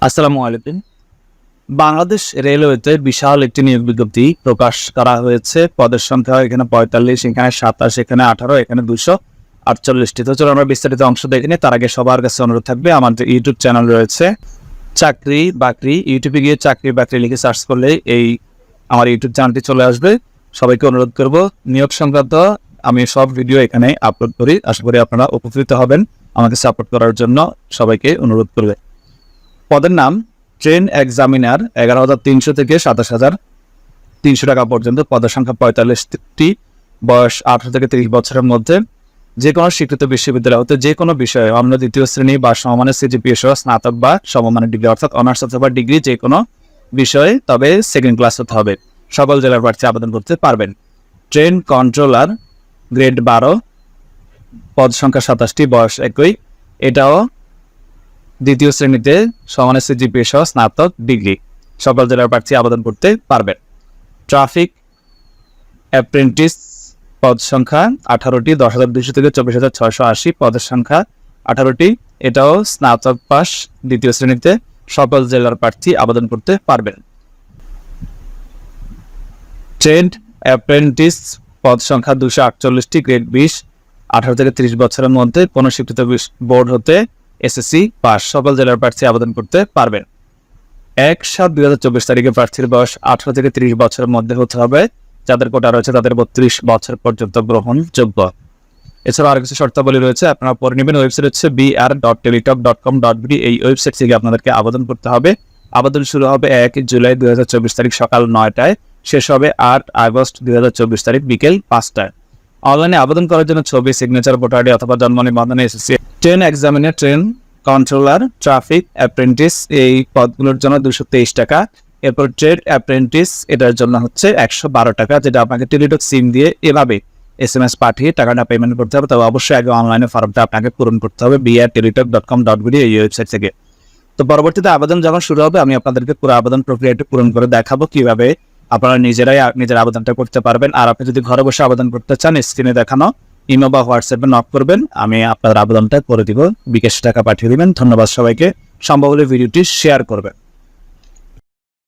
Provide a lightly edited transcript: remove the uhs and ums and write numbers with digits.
আসসালামু আলাইকুম। বাংলাদেশ রেলওয়েতে বিশাল একটি নিয়োগ বিজ্ঞপ্তি প্রকাশ করা হয়েছে। পদের সংখ্যা এখানে ৪৫, এখানে ২৭, এখানে ১৮, এখানে ২৪৮টি। তো চলো আমরা বিস্তারিত অংশ দেখে নিই। তার আগে সবার কাছে অনুরোধ থাকবে, আমাদের ইউটিউব চ্যানেল রয়েছে চাকরি বাকরি। ইউটিউবে গিয়ে চাকরি বাকরি লিখে সার্চ করলে এই আমার ইউটিউব চ্যানেলটি চলে আসবে। সবাইকে অনুরোধ করব, নিয়োগ সংক্রান্ত আমি সব ভিডিও এখানে আপলোড করি। আশা করি আপনারা উপকৃত হবেন। আমাকে সাপোর্ট করার জন্য সবাইকে অনুরোধ করবে। পদের নাম ট্রেন এক্সামিনার, ১১,৩০০ থেকে ২৭,৩০০ টাকা পর্যন্ত। পদের সংখ্যা ৪৫টি, বয়স ১৮ থেকে ৩০ বছরের মধ্যে। যে কোনো স্বীকৃত বিশ্ববিদ্যালয় হতে যে কোনো বিষয়ে অন্য দ্বিতীয় শ্রেণী বা সমমানের সিজিপিএ সহ স্নাতক বা সমমানের ডিগ্রি অর্থাৎ অনার্স অথবা ডিগ্রি যে কোনো বিষয়ে, তবে সেকেন্ড ক্লাস হতে হবে। সকল জেলার প্রার্থী আবেদন করতে পারবেন। ট্রেন কন্ট্রোলার, গ্রেড ১২, পদ সংখ্যা ২৭টি, বয়স একই। এটাও দ্বিতীয় শ্রেণীতে সমানের সিজিপিএ সহ স্নাতক ডিগ্রি। সকল জেলার প্রার্থী আবেদন করতে পারবেন। ট্রাফিক অ্যাপ্রেন্টিস, পদ সংখ্যা ১৮টি, ১০,২০০ থেকে ২৪,৬৮। পদের সংখ্যা ১৮টি, এটাও স্নাতক পাস, দ্বিতীয় শ্রেণীতে। সকল জেলার প্রার্থী আবেদন করতে পারবেন। ট্রেন্ড অ্যাপ্রেন্টিস, পদ সংখ্যা ২৪৮টি, গ্রেড ২০, ১৮ থেকে ৩০ বছরের মধ্যে, কোনো স্বীকৃত বোর্ড হতে এসএসসি পাস। সকল জেলার প্রার্থী আবেদন করতে পারবেন। ১/৭/২০২৪ তারিখে প্রার্থীর বয়স ১৮ থেকে ৩০ বছরের মধ্যে হতে হবে। যাদের কোটা রয়েছে তাদের ৩২ বছর পর্যন্ত গ্রহণযোগ্য। এছাড়া আরো কিছু শর্তাবলী রয়েছে, আপনারা পড়ে নেবেন। ওয়েবসাইট হচ্ছে br.teletalk.com.bd। এই ওয়েবসাইট থেকে আপনাদেরকে আবেদন করতে হবে। আবেদন শুরু হবে ১ জুলাই ২০২৪ তারিখ সকাল ৯টায়, শেষ হবে ৮ আগস্ট ২০২৪ তারিখ বিকেল ৫টায়। অনলাইনে আবেদন করার জন্য ছবি, সিগনেচার, ভোটার আইডি অথবা জন্ম নিবন্ধন, SSC. Train examiner, train controller, traffic apprentice, এই পদগুলোর জন্য ২২৩ টাকা। এরপর ট্রেড অ্যাপ্রেন্টিস, এটার জন্য হচ্ছে ১১২ টাকা, যেটা আপনাকে টেলিটক সিম দিয়ে এভাবে SMS পাঠিয়ে টাকাটা পেমেন্ট করতে হবে। তবে অবশ্যই আগে অনলাইনে ফর্মটা আপনাকে পূরণ করতে হবে br.teletalk.com.bd এই ওয়েবসাইট থেকে। তো পরবর্তীতে আবেদন যখন শুরু হবে, আমি আপনাদেরকে পুরো আবেদন প্রক্রিয়াটি পূরণ করে দেখাবো কিভাবে আপনারা নিজেরাই নিজের আবেদনটা করতে পারবেন। আর আপনি যদি ঘরে বসে আবেদন করতে চান, স্ক্রিনে দেখানো ইমো বা হোয়াটসঅ্যাপে নক করবেন, আমি আপনার আবেদনটা করে দিব। বিকাশ টাকা পাঠিয়ে দিবেন। ধন্যবাদ সবাইকে। সম্ভব হলে ভিডিওটি শেয়ার করবেন।